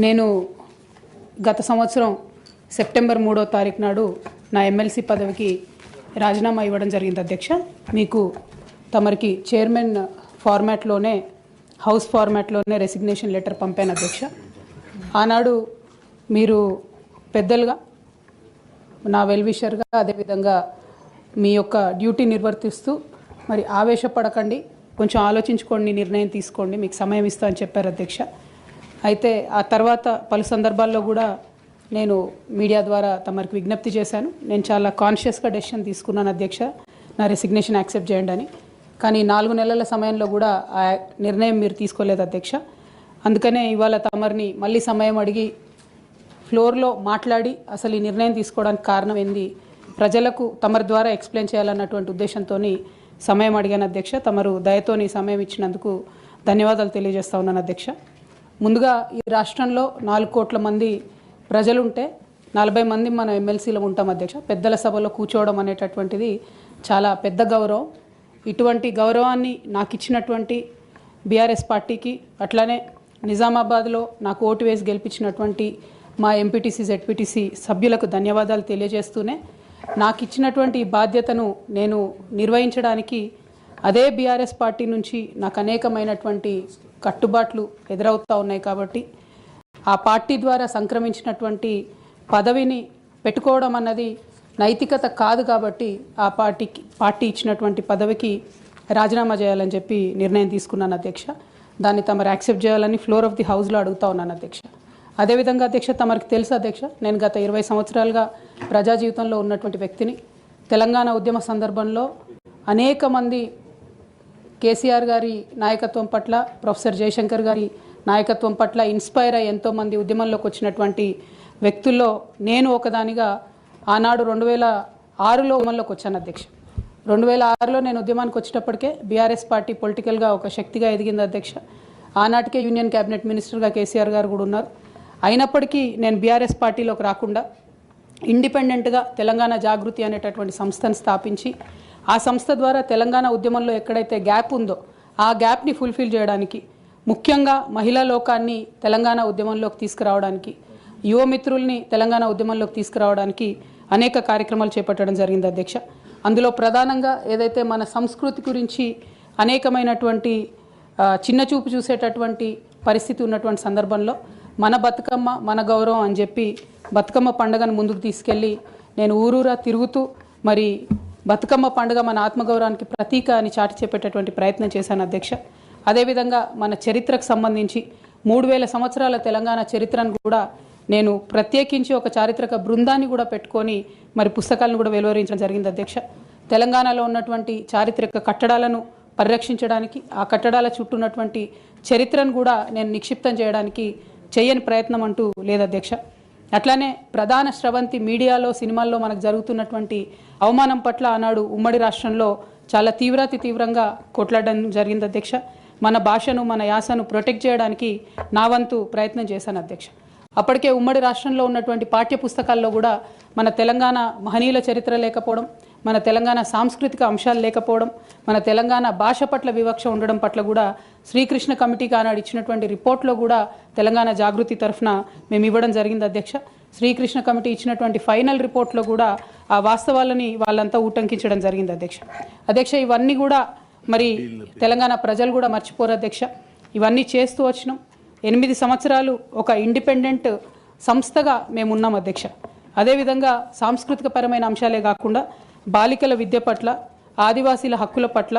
నేను గత సంవత్సరం సెప్టెంబర్ 3వ తారీఖు నాడు నా ఎమ్మెల్సీ పదవికి రాజీనామా ఇవ్వడం జరిగింది అధ్యక్ష. మీకు తమరికి చైర్మన్ ఫార్మాట్లోనే హౌస్ ఫార్మాట్లోనే రెసిగ్నేషన్ లెటర్ పంపాను అధ్యక్ష. ఆనాడు మీరు పెద్దలుగా నా వెల్విషర్గా అదేవిధంగా మీ యొక్క డ్యూటీ నిర్వర్తిస్తూ మరి ఆవేశపడకండి, కొంచెం ఆలోచించుకోండి, నిర్ణయం తీసుకోండి, మీకు సమయం ఇస్తా అని చెప్పారు అధ్యక్ష. అయితే ఆ తర్వాత పలు సందర్భాల్లో కూడా నేను మీడియా ద్వారా తమరికి విజ్ఞప్తి చేశాను. నేను చాలా కాన్షియస్గా డెసిషన్ తీసుకున్నాను అధ్యక్ష, నా రెసిగ్నేషన్ యాక్సెప్ట్ చేయండి అని. కానీ 4 నెలల సమయంలో కూడా ఆ నిర్ణయం మీరు తీసుకోలేదు అధ్యక్ష. అందుకనే ఇవాళ తమరిని మళ్ళీ సమయం అడిగి ఫ్లోర్లో మాట్లాడి అసలు ఈ నిర్ణయం తీసుకోవడానికి కారణం ఏంది ప్రజలకు తమరి ద్వారా ఎక్స్ప్లెయిన్ చేయాలన్నటువంటి ఉద్దేశంతో సమయం అడిగాను అధ్యక్ష. తమరు దయతోని సమయం ఇచ్చినందుకు ధన్యవాదాలు తెలియజేస్తా ఉన్నాను అధ్యక్ష. ముందుగా ఈ రాష్ట్రంలో 4 కోట్ల మంది ప్రజలుంటే 40 మంది మనం ఎమ్మెల్సీలో ఉంటాం అధ్యక్ష. పెద్దల సభలో కూర్చోవడం అనేటటువంటిది చాలా పెద్ద గౌరవం. ఇటువంటి గౌరవాన్ని నాకు ఇచ్చినటువంటి బీఆర్ఎస్ పార్టీకి, అట్లానే నిజామాబాద్లో నాకు ఓటు వేసి గెలిపించినటువంటి మా ఎంపీటీసీ జెడ్పీటీసీ సభ్యులకు ధన్యవాదాలు తెలియజేస్తూనే నాకు ఇచ్చినటువంటి బాధ్యతను నేను నిర్వహించడానికి అదే బీఆర్ఎస్ పార్టీ నుంచి నాకు అనేకమైనటువంటి కట్టుబాట్లు ఎదురవుతూ ఉన్నాయి. కాబట్టి ఆ పార్టీ ద్వారా సంక్రమించినటువంటి పదవిని పెట్టుకోవడం అన్నది నైతికత కాదు. కాబట్టి ఆ పార్టీ ఇచ్చినటువంటి పదవికి రాజీనామా చేయాలని చెప్పి నిర్ణయం తీసుకున్నాను అధ్యక్ష. దాన్ని తమరు యాక్సెప్ట్ చేయాలని ఫ్లోర్ ఆఫ్ ది హౌస్లో అడుగుతా ఉన్నాను అధ్యక్ష. అదేవిధంగా అధ్యక్ష, తమరికి తెలుసు అధ్యక్ష, నేను గత 20 సంవత్సరాలుగా ప్రజా జీవితంలో ఉన్నటువంటి వ్యక్తిని. తెలంగాణ ఉద్యమ సందర్భంలో అనేక మంది కేసీఆర్ గారి నాయకత్వం పట్ల, ప్రొఫెసర్ జయశంకర్ గారి నాయకత్వం పట్ల ఇన్స్పైర్ అయ్యి ఎంతోమంది ఉద్యమంలోకి వచ్చినటువంటి వ్యక్తుల్లో నేను ఒకదానిగా ఆనాడు 2006లో ఉద్యమంలోకి వచ్చాను అధ్యక్ష. 2006లో నేను ఉద్యమానికి వచ్చేటప్పటికే బీఆర్ఎస్ పార్టీ పొలిటికల్గా ఒక శక్తిగా ఎదిగింది అధ్యక్ష. ఆనాటికే యూనియన్ క్యాబినెట్ మినిస్టర్గా కేసీఆర్ గారు కూడా ఉన్నారు. అయినప్పటికీ నేను బీఆర్ఎస్ పార్టీలోకి రాకుండా ఇండిపెండెంట్గా తెలంగాణ జాగృతి అనేటటువంటి సంస్థను స్థాపించి ఆ సంస్థ ద్వారా తెలంగాణ ఉద్యమంలో ఎక్కడైతే గ్యాప్ ఉందో ఆ గ్యాప్ని ఫుల్ఫిల్ చేయడానికి, ముఖ్యంగా మహిళా లోకాన్ని తెలంగాణ ఉద్యమంలోకి తీసుకురావడానికి, యువమిత్రుల్ని తెలంగాణ ఉద్యమంలోకి తీసుకురావడానికి అనేక కార్యక్రమాలు చేపట్టడం జరిగింది అధ్యక్ష. అందులో ప్రధానంగా ఏదైతే మన సంస్కృతి గురించి అనేకమైనటువంటి చిన్నచూపు చూసేటటువంటి పరిస్థితి ఉన్నటువంటి సందర్భంలో మన బతుకమ్మ మన గౌరవం అని చెప్పి బతుకమ్మ పండుగను ముందుకు తీసుకెళ్ళి నేను ఊరూరా తిరుగుతూ మరి బతుకమ్మ పండుగ మన ఆత్మగౌరవానికి ప్రతీక అని చాటి చెప్పేటటువంటి ప్రయత్నం చేశాను అధ్యక్ష. అదేవిధంగా మన చరిత్రకు సంబంధించి 3000 సంవత్సరాల తెలంగాణ చరిత్రను కూడా నేను ప్రత్యేకించి ఒక చారిత్రక బృందాన్ని కూడా పెట్టుకొని మరి పుస్తకాలను కూడా వెలువరించడం జరిగింది అధ్యక్ష. తెలంగాణలో ఉన్నటువంటి చారిత్రక కట్టడాలను పరిరక్షించడానికి, ఆ కట్టడాల చుట్టూ ఉన్నటువంటి చరిత్రను కూడా నేను నిక్షిప్తం చేయడానికి చేయని ప్రయత్నం అంటూ లేదు అధ్యక్ష. అట్లానే ప్రధాన స్రవంతి మీడియాలో, సినిమాల్లో మనకు జరుగుతున్నటువంటి అవమానం పట్ల ఆనాడు ఉమ్మడి రాష్ట్రంలో చాలా తీవ్రంగా కొట్లాడడం జరిగింది అధ్యక్ష. మన భాషను, మన యాసను ప్రొటెక్ట్ చేయడానికి నా వంతు ప్రయత్నం చేశాను అధ్యక్ష. అప్పటికే ఉమ్మడి రాష్ట్రంలో ఉన్నటువంటి పాఠ్య పుస్తకాల్లో కూడా మన తెలంగాణ మహనీయుల చరిత్ర లేకపోవడం, మన తెలంగాణ సాంస్కృతిక అంశాలు లేకపోవడం, మన తెలంగాణ భాష పట్ల వివక్ష ఉండడం పట్ల కూడా శ్రీకృష్ణ కమిటీకి ఆనాడు ఇచ్చినటువంటి రిపోర్ట్లో కూడా తెలంగాణ జాగృతి తరఫున మేము ఇవ్వడం జరిగింది అధ్యక్ష. శ్రీకృష్ణ కమిటీ ఇచ్చినటువంటి ఫైనల్ రిపోర్ట్లో కూడా ఆ వాస్తవాలని వాళ్ళంతా ఊటంకించడం జరిగింది అధ్యక్ష. ఇవన్నీ కూడా మరి తెలంగాణ ప్రజలు కూడా మర్చిపోరు అధ్యక్ష. ఇవన్నీ చేస్తూ వచ్చినాం. 8 సంవత్సరాలు ఒక ఇండిపెండెంట్ సంస్థగా మేము ఉన్నాం అధ్యక్ష. అదేవిధంగా సాంస్కృతిక పరమైన అంశాలే కాకుండా బాలికల విద్య పట్ల, ఆదివాసీల హక్కుల పట్ల,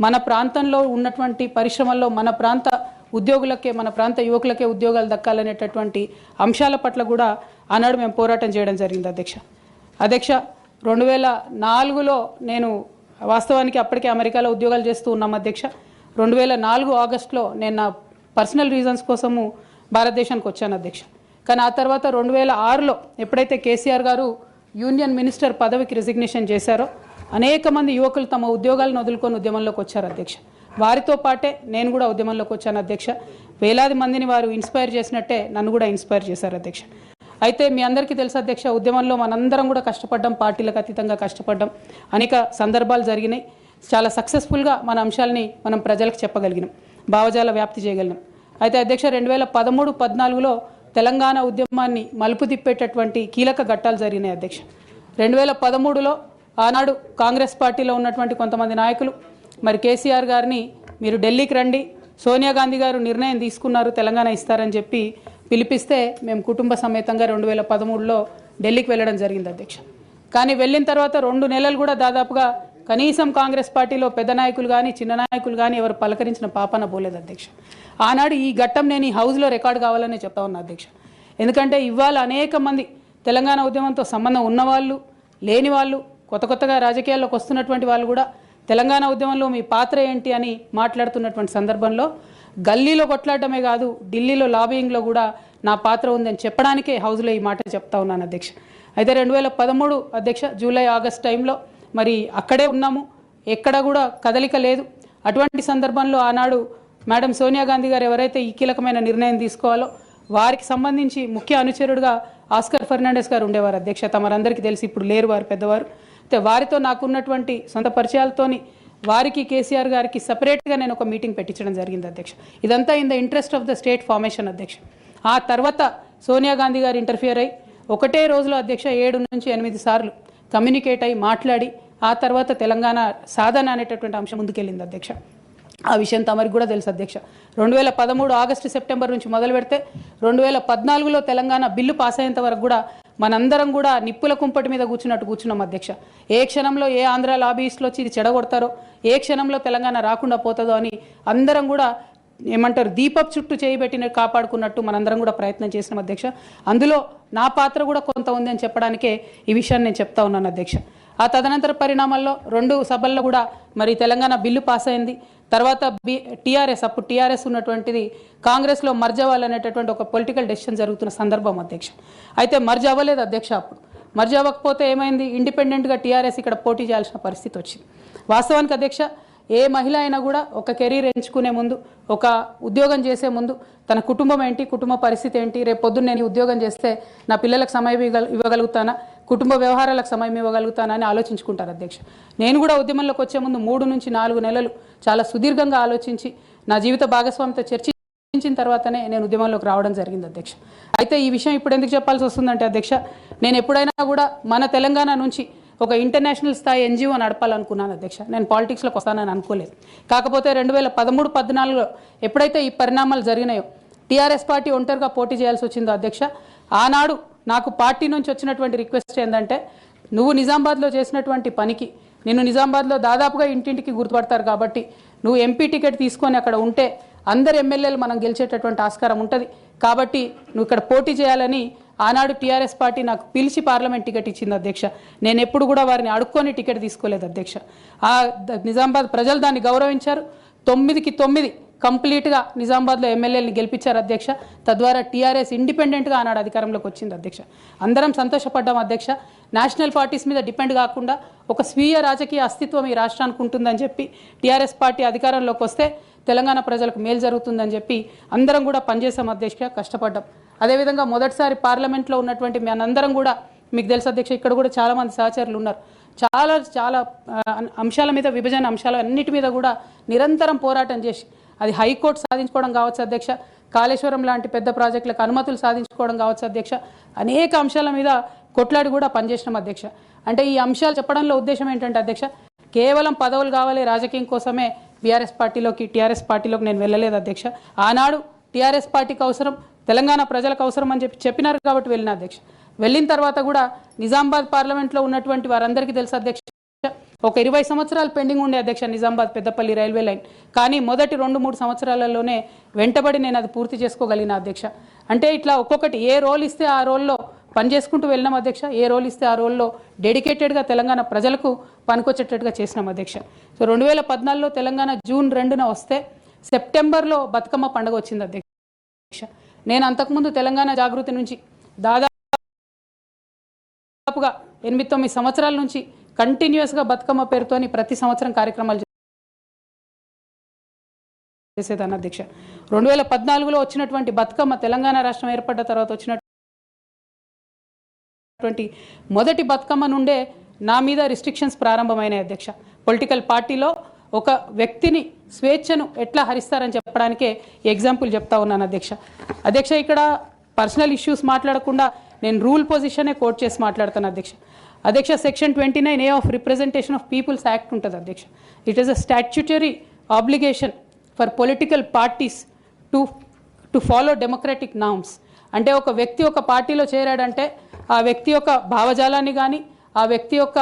మన ప్రాంతంలో ఉన్నటువంటి పరిశ్రమల్లో మన ప్రాంత ఉద్యోగులకే, మన ప్రాంత యువకులకే ఉద్యోగాలు దక్కాలనేటటువంటి అంశాల పట్ల కూడా ఆనాడు మేము పోరాటం చేయడం జరిగింది అధ్యక్ష. 2004లో నేను వాస్తవానికి అప్పటికే అమెరికాలో ఉద్యోగాలు చేస్తూ ఉన్నాం అధ్యక్ష. 2004 ఆగస్టులో నేను నా పర్సనల్ రీజన్స్ కోసము భారతదేశానికి వచ్చాను అధ్యక్ష. కానీ ఆ తర్వాత 2006లో ఎప్పుడైతే కేసీఆర్ గారు యూనియన్ మినిస్టర్ పదవికి రిజిగ్నేషన్ చేశారో అనేక మంది యువకులు తమ ఉద్యోగాలను వదులుకొని ఉద్యమంలోకి వచ్చారు అధ్యక్ష. వారితో పాటే నేను కూడా ఉద్యమంలోకి వచ్చాను అధ్యక్ష. వేలాది మందిని వారు ఇన్స్పైర్ చేసినట్టే నన్ను కూడా ఇన్స్పైర్ చేశారు అధ్యక్ష. అయితే మీ అందరికీ తెలుసు అధ్యక్ష, ఉద్యమంలో మనందరం కూడా కష్టపడ్డాం, పార్టీలకు అతీతంగా కష్టపడ్డాం, అనేక సందర్భాలు జరిగినాయి. చాలా సక్సెస్ఫుల్గా మన అంశాలని మనం ప్రజలకు చెప్పగలిగినాం, భావజాల వ్యాప్తి చేయగలిగినాం. అయితే అధ్యక్ష 2013-14లో తెలంగాణ ఉద్యమాన్ని మలుపు తిప్పేటటువంటి కీలక ఘట్టాలు జరిగినాయి అధ్యక్ష. 2013లో ఆనాడు కాంగ్రెస్ పార్టీలో ఉన్నటువంటి కొంతమంది నాయకులు మరి కేసీఆర్ గారిని మీరు ఢిల్లీకి రండి, సోనియా గాంధీ గారు నిర్ణయం తీసుకున్నారు తెలంగాణ ఇస్తారని చెప్పి పిలిపిస్తే మేము కుటుంబ సమేతంగా 2013లో ఢిల్లీకి వెళ్ళడం జరిగింది అధ్యక్ష. కానీ వెళ్ళిన తర్వాత 2 నెలలు కూడా దాదాపుగా కనీసం కాంగ్రెస్ పార్టీలో పెద్ద నాయకులు కానీ చిన్న నాయకులు కానీ ఎవరు పలకరించిన పాపన పోలేదు అధ్యక్ష. ఆనాడు ఈ ఘట్టం నేను ఈ హౌస్లో రికార్డు కావాలని చెప్తా ఉన్నా అధ్యక్ష. ఎందుకంటే ఇవాళ అనేక మంది తెలంగాణ ఉద్యమంతో సంబంధం ఉన్నవాళ్ళు, లేని వాళ్ళు, కొత్తగా రాజకీయాల్లోకి వస్తున్నటువంటి వాళ్ళు కూడా తెలంగాణ ఉద్యమంలో మీ పాత్ర ఏంటి అని మాట్లాడుతున్నటువంటి సందర్భంలో గల్లీలో కొట్లాడటమే కాదు, ఢిల్లీలో లాబియింగ్లో కూడా నా పాత్ర ఉందని చెప్పడానికే హౌస్లో ఈ మాట చెప్తా ఉన్నాను అధ్యక్ష. అయితే 2013 అధ్యక్ష జూలై ఆగస్ట్ టైంలో మరి అక్కడే ఉన్నాము, ఎక్కడ కూడా కదలిక లేదు. అటువంటి సందర్భంలో ఆనాడు మేడం సోనియా గాంధీ గారు ఎవరైతే ఈ కీలకమైన నిర్ణయం తీసుకోవాలో వారికి సంబంధించి ముఖ్య అనుచరుడుగా ఆస్కర్ ఫెర్నాండెస్ గారు ఉండేవారు అధ్యక్ష. తమరందరికీ తెలిసి ఇప్పుడు లేరు, వారు పెద్దవారు. అయితే వారితో నాకున్నటువంటి సొంత పరిచయాలతోని వారికి కేసీఆర్ గారికి సపరేట్గా నేను ఒక మీటింగ్ పెట్టించడం జరిగింది అధ్యక్ష. ఇదంతా in the interest of the state formation అధ్యక్ష. ఆ తర్వాత సోనియా గాంధీ గారు ఇంటర్ఫియర్ అయ్యి ఒకటే రోజులో అధ్యక్ష 7 నుంచి 8 సార్లు కమ్యూనికేట్ అయ్యి మాట్లాడి ఆ తర్వాత తెలంగాణ సాధన అనేటటువంటి అంశం ముందుకెళ్ళింది అధ్యక్ష. ఆ విషయం తమరికి కూడా తెలుసు అధ్యక్ష. 2013 ఆగస్టు సెప్టెంబర్ నుంచి మొదలు పెడితే 2014లో తెలంగాణ బిల్లు పాస్ అయ్యేంత వరకు కూడా మనందరం కూడా నిప్పుల కుంపటి మీద కూర్చున్నాం అధ్యక్ష. ఏ క్షణంలో ఏ ఆంధ్ర లాబీస్లో వచ్చి ఇది చెడగొడతారో, ఏ క్షణంలో తెలంగాణ రాకుండా పోతుందో అని అందరం కూడా ఏమంటారు దీపప్ చుట్టూ చేయబెట్టిన కాపాడుకున్నట్టు మనందరం కూడా ప్రయత్నం చేసినాం అధ్యక్ష. అందులో నా పాత్ర కూడా కొంత ఉంది అని చెప్పడానికే ఈ విషయాన్ని నేను చెప్తా ఉన్నాను అధ్యక్ష. ఆ తదనంతర పరిణామాల్లో 2 సభల్లో కూడా మరి తెలంగాణ బిల్లు పాస్ అయింది. తర్వాత టీఆర్ఎస్, అప్పుడు టీఆర్ఎస్ ఉన్నటువంటిది కాంగ్రెస్లో మర్జ్ అవ్వాలనేటటువంటి ఒక పొలిటికల్ డెసిషన్ జరుగుతున్న సందర్భం అధ్యక్ష. అయితే మర్జ్ అవ్వలేదు అధ్యక్ష. అప్పుడు మర్జ్ అవ్వకపోతే ఏమైంది, ఇండిపెండెంట్గా టీఆర్ఎస్ ఇక్కడ పోటీ చేయాల్సిన పరిస్థితి వచ్చింది. వాస్తవానికి అధ్యక్ష ఏ మహిళ అయినా కూడా ఒక కెరీర్ ఎంచుకునే ముందు, ఒక ఉద్యోగం చేసే ముందు తన కుటుంబం ఏంటి, కుటుంబ పరిస్థితి ఏంటి, రేపు పొద్దున్న నేను ఉద్యోగం చేస్తే నా పిల్లలకు సమయం ఇవ్వగలుగుతానా, కుటుంబ వ్యవహారాలకు సమయం ఇవ్వగలుగుతానా అని ఆలోచించుకుంటారు అధ్యక్ష. నేను కూడా ఉద్యమంలోకి వచ్చే ముందు 3 నుంచి 4 నెలలు చాలా సుదీర్ఘంగా ఆలోచించి నా జీవిత భాగస్వామితో చర్చించిన తర్వాతనే నేను ఉద్యమంలోకి రావడం జరిగింది అధ్యక్ష. అయితే ఈ విషయం ఇప్పుడు ఎందుకు చెప్పాల్సి వస్తుందంటే అధ్యక్ష, నేను ఎప్పుడైనా కూడా మన తెలంగాణ నుంచి ఒక ఇంటర్నేషనల్ స్థాయి ఎన్జిఓ నడపాలనుకున్నాను అధ్యక్ష. నేను పాలిటిక్స్లోకి వస్తానని అనుకోలేదు. కాకపోతే 2013-14లో ఎప్పుడైతే ఈ పరిణామాలు జరిగినాయో, టీఆర్ఎస్ పార్టీ ఒంటరిగా పోటీ చేయాల్సి వచ్చిందో అధ్యక్ష, ఆనాడు నాకు పార్టీ నుంచి వచ్చినటువంటి రిక్వెస్ట్ ఏంటంటే, నువ్వు నిజామాబాద్లో చేసినటువంటి పనికి నిన్ను నిజామాబాద్లో దాదాపుగా ఇంటింటికి గుర్తుపడతారు కాబట్టి నువ్వు ఎంపీ టికెట్ తీసుకొని అక్కడ ఉంటే అందరు ఎమ్మెల్యేలు మనం గెలిచేటటువంటి ఆస్కారం ఉంటుంది కాబట్టి నువ్వు ఇక్కడ పోటీ చేయాలని ఆనాడు టీఆర్ఎస్ పార్టీ నాకు పిలిచి పార్లమెంట్ టికెట్ ఇచ్చింది అధ్యక్ష. నేను ఎప్పుడు కూడా వారిని అడుక్కొని టికెట్ తీసుకోలేదు అధ్యక్ష. ఆ నిజామాబాద్ ప్రజలు దాన్ని గౌరవించారు. 9కి 9 కంప్లీట్గా నిజామాబాద్లో ఎమ్మెల్యేని గెలిపించారు అధ్యక్ష. తద్వారా టీఆర్ఎస్ ఇండిపెండెంట్గా ఆనాడు అధికారంలోకి వచ్చింది అధ్యక్ష. అందరం సంతోషపడ్డాం అధ్యక్ష. నేషనల్ పార్టీస్ మీద డిపెండ్ కాకుండా ఒక స్వీయ రాజకీయ అస్తిత్వం ఈ రాష్ట్రానికి ఉంటుందని చెప్పి టీఆర్ఎస్ పార్టీ అధికారంలోకి వస్తే తెలంగాణ ప్రజలకు మేలు జరుగుతుందని చెప్పి అందరం కూడా పనిచేసాం అధ్యక్ష, కష్టపడ్డాం. అదేవిధంగా మొదటిసారి పార్లమెంట్లో ఉన్నటువంటి మనందరం కూడా మీకు తెలుసు అధ్యక్ష, ఇక్కడ కూడా చాలామంది సహచరులు ఉన్నారు. చాలా అంశాల మీద, విభజన అంశాల అన్నిటి మీద కూడా నిరంతరం పోరాటం చేసి అది హైకోర్టు సాధించుకోవడం కావచ్చు అధ్యక్ష, కాళేశ్వరం లాంటి పెద్ద ప్రాజెక్టులకు అనుమతులు సాధించుకోవడం కావచ్చు అధ్యక్ష, అనేక అంశాల మీద కొట్లాడి కూడా పనిచేసినాం అధ్యక్ష. అంటే ఈ అంశాలు చెప్పడంలో ఉద్దేశం ఏంటంటే అధ్యక్ష, కేవలం పదవులు కావాలి రాజకీయం కోసమే టీఆర్ఎస్ పార్టీలోకి నేను వెళ్ళలేదు అధ్యక్ష. ఆనాడు టీఆర్ఎస్ పార్టీకి అవసరం, తెలంగాణ ప్రజలకు అవసరం అని చెప్పినారు కాబట్టి వెళ్ళిన అధ్యక్ష. వెళ్ళిన తర్వాత కూడా నిజామాబాద్ పార్లమెంట్లో ఉన్నటువంటి వారందరికీ తెలుసు అధ్యక్ష, ఒక 20 సంవత్సరాలు పెండింగ్ ఉండే అధ్యక్ష నిజామాబాద్ పెద్దపల్లి రైల్వే లైన్. కానీ మొదటి 2-3 సంవత్సరాలలోనే వెంటబడి నేను అది పూర్తి చేసుకోగలిగిన అధ్యక్ష. అంటే ఇట్లా ఒక్కొక్కటి ఏ రోల్ ఇస్తే ఆ రోల్లో పనిచేసుకుంటూ వెళ్ళినాం అధ్యక్ష. ఏ రోల్ ఇస్తే ఆ రోల్లో డెడికేటెడ్గా తెలంగాణ ప్రజలకు పనికొచ్చేటట్టుగా చేసినాం అధ్యక్ష. సో 2014లో తెలంగాణ జూన్ 2న వస్తే సెప్టెంబర్లో బతుకమ్మ పండుగ వచ్చింది అధ్యక్ష. నేను అంతకుముందు తెలంగాణ జాగృతి నుంచి దాదాపుగా 8-9 సంవత్సరాల నుంచి కంటిన్యూస్గా బతుకమ్మ పేరుతోని ప్రతి సంవత్సరం కార్యక్రమాలు చేసేదాన్ని అధ్యక్ష. 2014లో వచ్చినటువంటి బతుకమ్మ, తెలంగాణ రాష్ట్రం ఏర్పడ్డ తర్వాత వచ్చినటువంటి మొదటి బతుకమ్మ నుండే నా మీద రిస్ట్రిక్షన్స్ ప్రారంభమైనాయి అధ్యక్ష. పొలిటికల్ పార్టీలో ఒక వ్యక్తిని స్వేచ్ఛను ఎట్లా హరిస్తారని చెప్పడానికే ఎగ్జాంపుల్ చెప్తా ఉన్నాను అధ్యక్ష. ఇక్కడ పర్సనల్ ఇష్యూస్ మాట్లాడకుండా నేను రూల్ పొజిషనే కోట్ చేసి మాట్లాడతాను అధ్యక్ష. అధ్యక్ష, section 29A of representation of peoples act ఉంటుంది అధ్యక్ష. It is a statutory obligation for political parties to follow democratic norms. అంటే ఒక వ్యక్తి ఒక పార్టీలో చేరాడంటే ఆ వ్యక్తి యొక్క భావజాలాన్ని కానీ ఆ వ్యక్తి యొక్క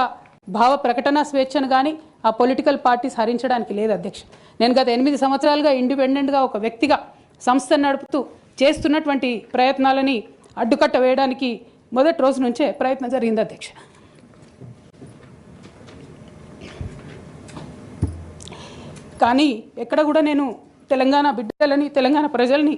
భావ ప్రకటన స్వేచ్ఛను కానీ ఆ పొలిటికల్ పార్టీస్ హరించడానికి లేదు అధ్యక్ష. నేను గత 8 సంవత్సరాలుగా ఇండిపెండెంట్గా ఒక వ్యక్తిగా సంస్థను నడుపుతూ చేస్తున్నటువంటి ప్రయత్నాలని అడ్డుకట్ట వేయడానికి మొదటి రోజు నుంచే ప్రయత్నం జరిగింది అధ్యక్ష. కానీ ఎక్కడ కూడా నేను తెలంగాణ బిడ్డలని తెలంగాణ ప్రజల్ని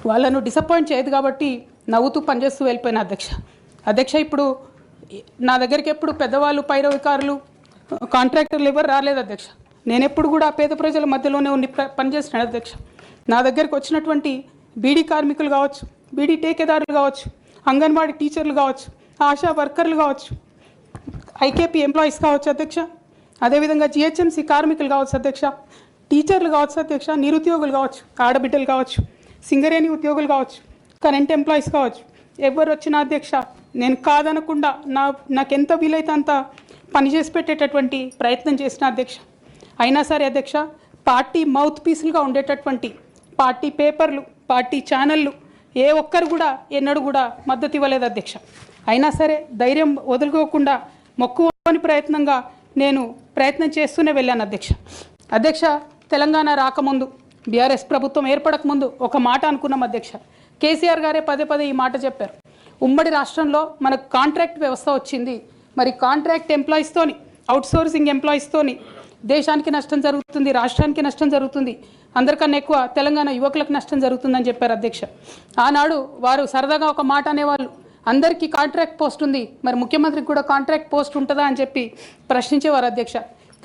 వాళ్ళను డిసప్పాయింట్ చేయదు కాబట్టి నవ్వుతూ పనిచేస్తూ వెళ్ళిపోయిన అధ్యక్ష. ఇప్పుడు నా దగ్గరికి ఎప్పుడు పెద్దవాళ్ళు పైరవికారులు కాంట్రాక్టర్లు ఎవరు రాలేదు అధ్యక్ష. నేను ఎప్పుడు కూడా పేద ప్రజల మధ్యలోనే ఉండి పనిచేస్తున్నాను అధ్యక్ష. నా దగ్గరికి వచ్చినటువంటి బీడీ కార్మికులు కావచ్చు, బీడీ టేకేదారులు కావచ్చు, అంగన్వాడీ టీచర్లు కావచ్చు, ఆశా వర్కర్లు కావచ్చు, ఐకేపీ ఎంప్లాయీస్ కావచ్చు అధ్యక్ష, అదేవిధంగా జిహెచ్ఎంసీ కార్మికులు కావచ్చు అధ్యక్ష, టీచర్లు కావచ్చు అధ్యక్ష, నిరుద్యోగులు కావచ్చు, ఆడబిడ్డలు కావచ్చు, సింగరేణి ఉద్యోగులు కావచ్చు, కరెంట్ ఎంప్లాయీస్ కావచ్చు, ఎవరు వచ్చిన అధ్యక్ష నేను కాదనకుండా నాకెంత వీలైతే అంత పనిచేసి పెట్టేటటువంటి ప్రయత్నం చేసిన అధ్యక్ష. అయినా సరే అధ్యక్ష, పార్టీ మౌత్ పీసులుగా ఉండేటటువంటి పార్టీ పేపర్లు, పార్టీ ఛానళ్ళు ఏ ఒక్కరు కూడా ఎన్నడూ కూడా మద్దతు ఇవ్వలేదు అధ్యక్ష. అయినా సరే ధైర్యం వదులుకోకుండా మొక్కువని ప్రయత్నంగా నేను ప్రయత్నం చేస్తూనే వెళ్ళాను అధ్యక్ష. తెలంగాణ రాకముందు, బీఆర్ఎస్ ప్రభుత్వం ఏర్పడకముందు ఒక మాట అనుకున్నాం అధ్యక్ష. కేసీఆర్ గారే పదే ఈ మాట చెప్పారు. ఉమ్మడి రాష్ట్రంలో మనకు కాంట్రాక్ట్ వ్యవస్థ వచ్చింది, మరి కాంట్రాక్ట్ ఎంప్లాయీస్తోని, అవుట్సోర్సింగ్ ఎంప్లాయీస్తోని దేశానికి నష్టం జరుగుతుంది, రాష్ట్రానికి నష్టం జరుగుతుంది, అందరికన్నా ఎక్కువ తెలంగాణ యువకులకు నష్టం జరుగుతుందని చెప్పారు అధ్యక్ష. ఆనాడు వారు సరదాగా ఒక మాట అనేవాళ్ళు, అందరికీ కాంట్రాక్ట్ పోస్ట్ ఉంది, మరి ముఖ్యమంత్రికి కూడా కాంట్రాక్ట్ పోస్ట్ ఉంటుందా అని చెప్పి ప్రశ్నించేవారు అధ్యక్ష.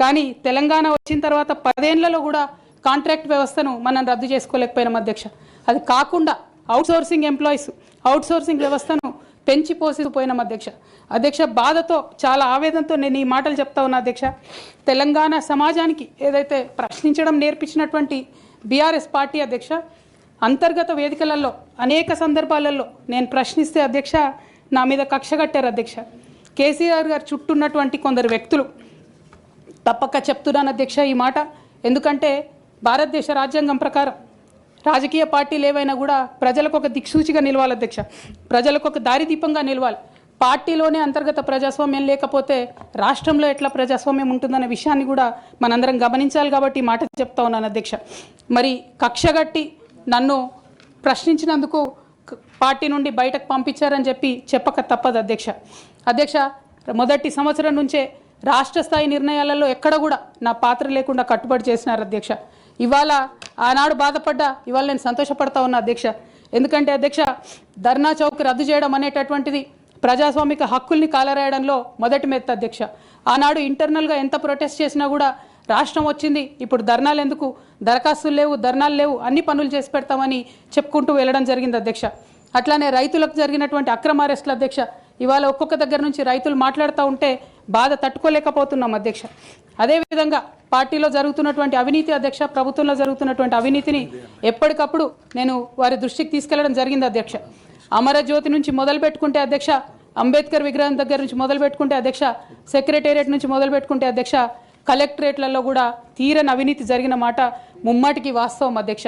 కానీ తెలంగాణ వచ్చిన తర్వాత 10 ఏళ్లలో కూడా కాంట్రాక్ట్ వ్యవస్థను మనం రద్దు చేసుకోలేకపోయినాం అధ్యక్ష. అది కాకుండా అవుట్సోర్సింగ్ ఎంప్లాయీస్, అవుట్సోర్సింగ్ వ్యవస్థను పెంచి పోసిపోయినాం అధ్యక్ష. బాధతో, చాలా ఆవేదనతో నేను ఈ మాటలు చెప్తా ఉన్నా అధ్యక్ష. తెలంగాణ సమాజానికి ఏదైతే ప్రశ్నించడం నేర్పించినటువంటి బీఆర్ఎస్ పార్టీ అధ్యక్ష, అంతర్గత వేదికలలో అనేక సందర్భాలలో నేను ప్రశ్నిస్తే అధ్యక్ష నా మీద కక్ష కట్టారు అధ్యక్ష. కేసీఆర్ గారు చుట్టూన్నటువంటి కొందరు వ్యక్తులు, తప్పక చెప్తున్నాను అధ్యక్ష ఈ మాట, ఎందుకంటే భారతదేశ రాజ్యాంగం ప్రకారం రాజకీయ పార్టీలు ఏవైనా కూడా ప్రజలకు ఒక దిక్సూచిగా నిలవాలి అధ్యక్ష, ప్రజలకు ఒక దారిదీపంగా నిలవాలి. పార్టీలోనే అంతర్గత ప్రజాస్వామ్యం లేకపోతే రాష్ట్రంలో ఎట్లా ప్రజాస్వామ్యం ఉంటుందనే విషయాన్ని కూడా మనందరం గమనించాలి. కాబట్టి ఈ మాట చెప్తా ఉన్నాను అధ్యక్ష. మరి కక్షగట్టి నన్ను ప్రశ్నించినందుకు పార్టీ నుండి బయటకు పంపించారని చెప్పక తప్పదు అధ్యక్ష. మొదటి సంవత్సరం నుంచే రాష్ట్ర స్థాయి నిర్ణయాలలో ఎక్కడ కూడా నా పాత్ర లేకుండా కట్టుబడి చేసినారు అధ్యక్ష. ఇవాళ ఆనాడు బాధపడ్డా, ఇవాళ నేను సంతోషపడతా ఉన్నా అధ్యక్ష. ఎందుకంటే అధ్యక్ష, ధర్నా చౌక్ రద్దు చేయడం అనేటటువంటిది ప్రజాస్వామిక హక్కుల్ని కాలరాయడంలో మొదటి మెత్త అధ్యక్ష. ఆనాడు ఇంటర్నల్గా ఎంత ప్రొటెస్ట్ చేసినా కూడా రాష్ట్రం వచ్చింది, ఇప్పుడు ధర్నాలు ఎందుకు, దరఖాస్తులు లేవు, ధర్నాలు లేవు, అన్ని పనులు చేసి పెడతామని చెప్పుకుంటూ వెళ్ళడం జరిగింది అధ్యక్ష. అట్లానే రైతులకు జరిగినటువంటి అక్రమ అరెస్టులు అధ్యక్ష, ఇవాళ ఒక్కొక్క దగ్గర నుంచి రైతులు మాట్లాడుతూ ఉంటే బాధ తట్టుకోలేకపోతున్నాం అధ్యక్ష. అదేవిధంగా పార్టీలో జరుగుతున్నటువంటి అవినీతి అధ్యక్ష, ప్రభుత్వంలో జరుగుతున్నటువంటి అవినీతిని ఎప్పటికప్పుడు నేను వారి దృష్టికి తీసుకెళ్లడం జరిగింది అధ్యక్ష. అమరజ్యోతి నుంచి మొదలు పెట్టుకుంటే అధ్యక్ష, అంబేద్కర్ విగ్రహం దగ్గర నుంచి మొదలు పెట్టుకుంటే అధ్యక్ష, సెక్రటేరియట్ నుంచి మొదలు పెట్టుకుంటే అధ్యక్ష, కలెక్టరేట్లలో కూడా తీరని అవినీతి జరిగిన మాట ముమ్మాటికి వాస్తవం అధ్యక్ష.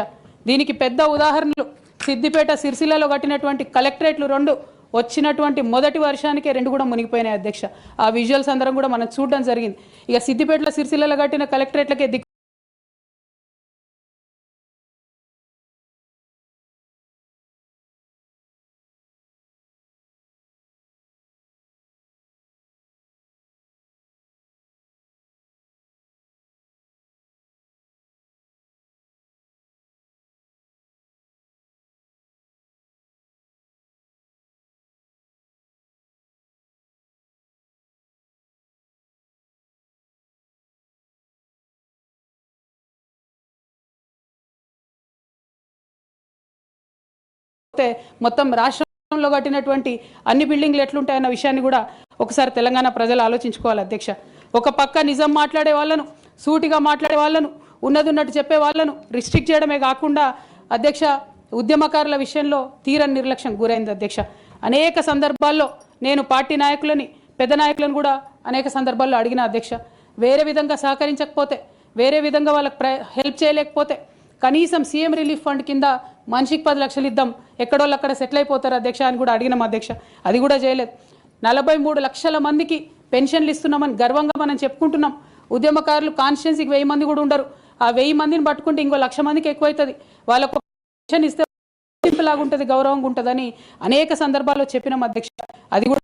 దీనికి పెద్ద ఉదాహరణలు సిద్దిపేట, సిరిసిల్లలో కట్టినటువంటి కలెక్టరేట్లు 2 వచ్చినటువంటి మొదటి వర్షానికే 2 కూడా మునిగిపోయినాయి అధ్యక్ష. ఆ విజువల్స్ అందరం కూడా మనం చూడడం జరిగింది. ఇక సిద్దిపేటలో, సిరిసిల్లలో కట్టిన కలెక్టరేట్లకే మొత్తం రాష్ట్రం లో కట్టినటువంటి అన్ని బిల్డింగ్లు ఎట్లుంటాయన్న విషయాన్ని కూడా ఒకసారి తెలంగాణ ప్రజలు ఆలోచించుకోవాలి అధ్యక్ష. ఒక పక్క నిజం మాట్లాడే వాళ్ళను, సూటిగా మాట్లాడే వాళ్ళను, ఉన్నది ఉన్నట్టు చెప్పే వాళ్ళను రిస్ట్రిక్ట్ చేయడమే కాకుండా అధ్యక్ష ఉద్యమకారుల విషయంలో తీరని నిర్లక్ష్యం గురైంది అధ్యక్ష. అనేక సందర్భాల్లో నేను పార్టీ నాయకులని, పెద్ద నాయకులను కూడా అనేక సందర్భాల్లో అడిగిన అధ్యక్ష. వేరే విధంగా సహకరించకపోతే, వేరే విధంగా వాళ్ళకి హెల్ప్ చేయలేకపోతే కనీసం సీఎం రిలీఫ్ ఫండ్ కింద మనిషికి 10 లక్షలు ఇద్దాం, ఎక్కడోళ్ళు అక్కడ సెటిల్ అయిపోతారు అధ్యక్ష అని కూడా అడిగినాం అధ్యక్ష. అది కూడా చేయలేదు. 43 లక్షల మందికి పెన్షన్లు ఇస్తున్నామని గర్వంగా మనం చెప్పుకుంటున్నాం. ఉద్యమకారులు కాన్స్టిట్యున్సీకి 1000 మంది కూడా ఉండరు. ఆ 1000 మందిని పట్టుకుంటే ఇంకో 1,00,000 మందికి ఎక్కువైతుంది. వాళ్ళకు పెన్షన్ ఇస్తే లాగా ఉంటుంది, గౌరవంగా ఉంటుందని అనేక సందర్భాల్లో చెప్పినాం అధ్యక్ష. అది కూడా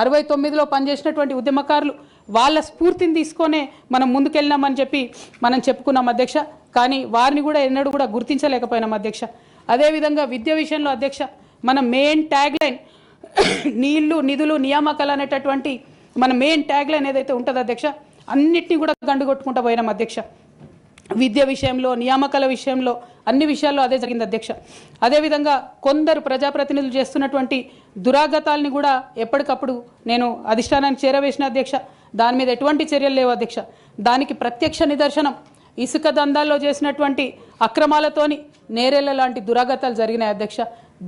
69లో పనిచేసినటువంటి ఉద్యమకారులు వాళ్ళ స్ఫూర్తిని తీసుకొనే మనం ముందుకెళ్ళినామని చెప్పి మనం చెప్పుకున్నాం అధ్యక్ష. కానీ వారిని కూడా ఎన్నడూ కూడా గుర్తించలేకపోయినాం అధ్యక్ష. అదేవిధంగా విద్య విషయంలో అధ్యక్ష మన మెయిన్ ట్యాగ్ లైన్ నీళ్లు, నిధులు, నియామకాలు అనేటటువంటి మన మెయిన్ ట్యాగ్ లైన్ ఏదైతే ఉంటుందో అధ్యక్ష, అన్నిటినీ కూడా గండుగొట్టుకుంటూ పోయినాం అధ్యక్ష. విద్య విషయంలో, నియామకాల విషయంలో, అన్ని విషయాల్లో అదే జరిగింది అధ్యక్ష. అదేవిధంగా కొందరు ప్రజాప్రతినిధులు చేస్తున్నటువంటి దురాగతాలని కూడా ఎప్పటికప్పుడు నేను అధిష్టానానికి చేరవేసిన అధ్యక్ష. దాని మీద ఎటువంటి చర్యలు లేవు అధ్యక్ష. దానికి ప్రత్యక్ష నిదర్శనం ఇసుక దందాల్లో చేసినటువంటి అక్రమాలతోని నేరేళ్ల లాంటి దురాగతాలు జరిగినాయి అధ్యక్ష.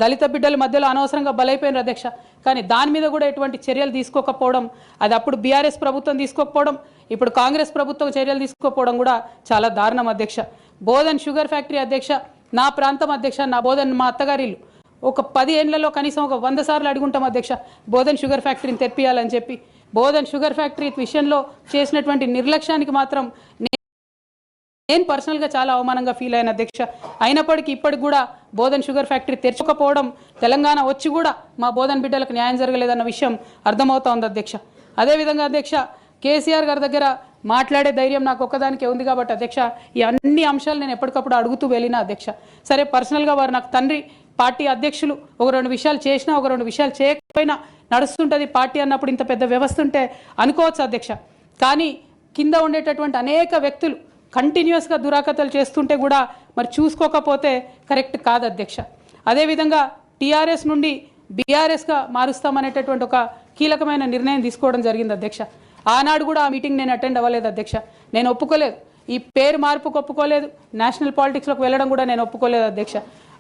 దళిత బిడ్డల మధ్యలో అనవసరంగా బలైపోయినారు అధ్యక్ష. కానీ దాని మీద కూడా ఎటువంటి చర్యలు తీసుకోకపోవడం, అది అప్పుడు బీఆర్ఎస్ ప్రభుత్వం తీసుకోకపోవడం, ఇప్పుడు కాంగ్రెస్ ప్రభుత్వం చర్యలు తీసుకోకపోవడం కూడా చాలా దారుణం అధ్యక్ష. బోధన్ షుగర్ ఫ్యాక్టరీ అధ్యక్ష, నా ప్రాంతం అధ్యక్ష, నా బోధన్ మా అత్తగారిల్లు. ఒక 10 ఏళ్లలో కనీసం ఒక 100 సార్లు అడుగుంటాం అధ్యక్ష బోధన్ షుగర్ ఫ్యాక్టరీని తెప్పియాలని చెప్పి. బోధన్ షుగర్ ఫ్యాక్టరీ విషయంలో చేసినటువంటి నిర్లక్ష్యానికి మాత్రం నేను పర్సనల్గా చాలా అవమానంగా ఫీల్ అయిన అధ్యక్ష. అయినప్పటికీ ఇప్పటికి కూడా బోధన్ షుగర్ ఫ్యాక్టరీ తెరచకపోవడం, తెలంగాణ వచ్చి కూడా మా బోధన్ బిడ్డలకు న్యాయం జరగలేదన్న విషయం అర్థమవుతా ఉంది అధ్యక్ష. అదేవిధంగా అధ్యక్ష కేసీఆర్ గారి దగ్గర మాట్లాడే ధైర్యం నాకు ఒక్కదానికే ఉంది కాబట్టి అధ్యక్ష ఈ అన్ని అంశాలు నేను ఎప్పటికప్పుడు అడుగుతూ వెళ్ళినా అధ్యక్ష. సరే పర్సనల్గా వారు నాకు తండ్రి, పార్టీ అధ్యక్షులు, ఒక 2 విషయాలు చేసినా ఒక 2 విషయాలు చేయకపోయినా నడుస్తుంటుంది పార్టీ అన్నప్పుడు, ఇంత పెద్ద వ్యవస్థ ఉంటే అనుకోవచ్చు అధ్యక్ష. కానీ కింద ఉండేటటువంటి అనేక వ్యక్తులు కంటిన్యూస్గా దురాకతలు చేస్తుంటే కూడా మరి చూసుకోకపోతే కరెక్ట్ కాదు అధ్యక్ష. అదేవిధంగా టీఆర్ఎస్ నుండి బీఆర్ఎస్గా మారుస్తామనేటటువంటి ఒక కీలకమైన నిర్ణయం తీసుకోవడం జరిగింది అధ్యక్ష. ఆనాడు కూడా ఆ మీటింగ్ నేను అటెండ్ అవ్వలేదు అధ్యక్ష. నేను ఒప్పుకోలేదు, ఈ పేరు మార్పుకు ఒప్పుకోలేదు, నేషనల్ పాలిటిక్స్లోకి వెళ్ళడం కూడా నేను ఒప్పుకోలేదు అధ్యక్ష.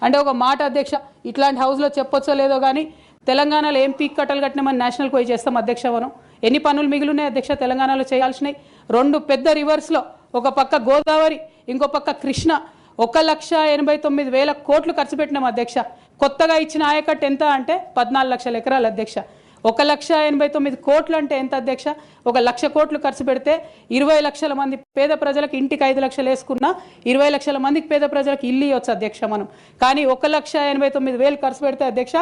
అంటే ఒక మాట అధ్యక్ష, ఇట్లాంటి హౌస్లో చెప్పొచ్చో లేదో కానీ తెలంగాణలో ఏం పీక్ కట్టలు కట్టినామని నేషనల్కి పోయి చేస్తాం అధ్యక్ష. మనం ఎన్ని పనులు మిగిలినాయి అధ్యక్ష తెలంగాణలో చేయాల్సినాయి? 2 పెద్ద రివర్స్లో, ఒక పక్క గోదావరి, ఇంకో పక్క కృష్ణ, 1,89,000 కోట్లు ఖర్చు పెట్టినాం అధ్యక్ష. కొత్తగా ఇచ్చిన ఆయకట్టు ఎంత అంటే 14 లక్షల ఎకరాలు అధ్యక్ష. 1,89,000 కోట్లు అంటే ఎంత అధ్యక్ష? 1,00,000 కోట్లు ఖర్చు పెడితే 20 లక్షల మంది పేద ప్రజలకు ఇంటికి 5 లక్షలు వేసుకున్నా 20 లక్షల మందికి పేద ప్రజలకు ఇల్లు ఇవ్వచ్చు అధ్యక్ష మనం. కానీ 1,89,000 ఖర్చు పెడితే అధ్యక్ష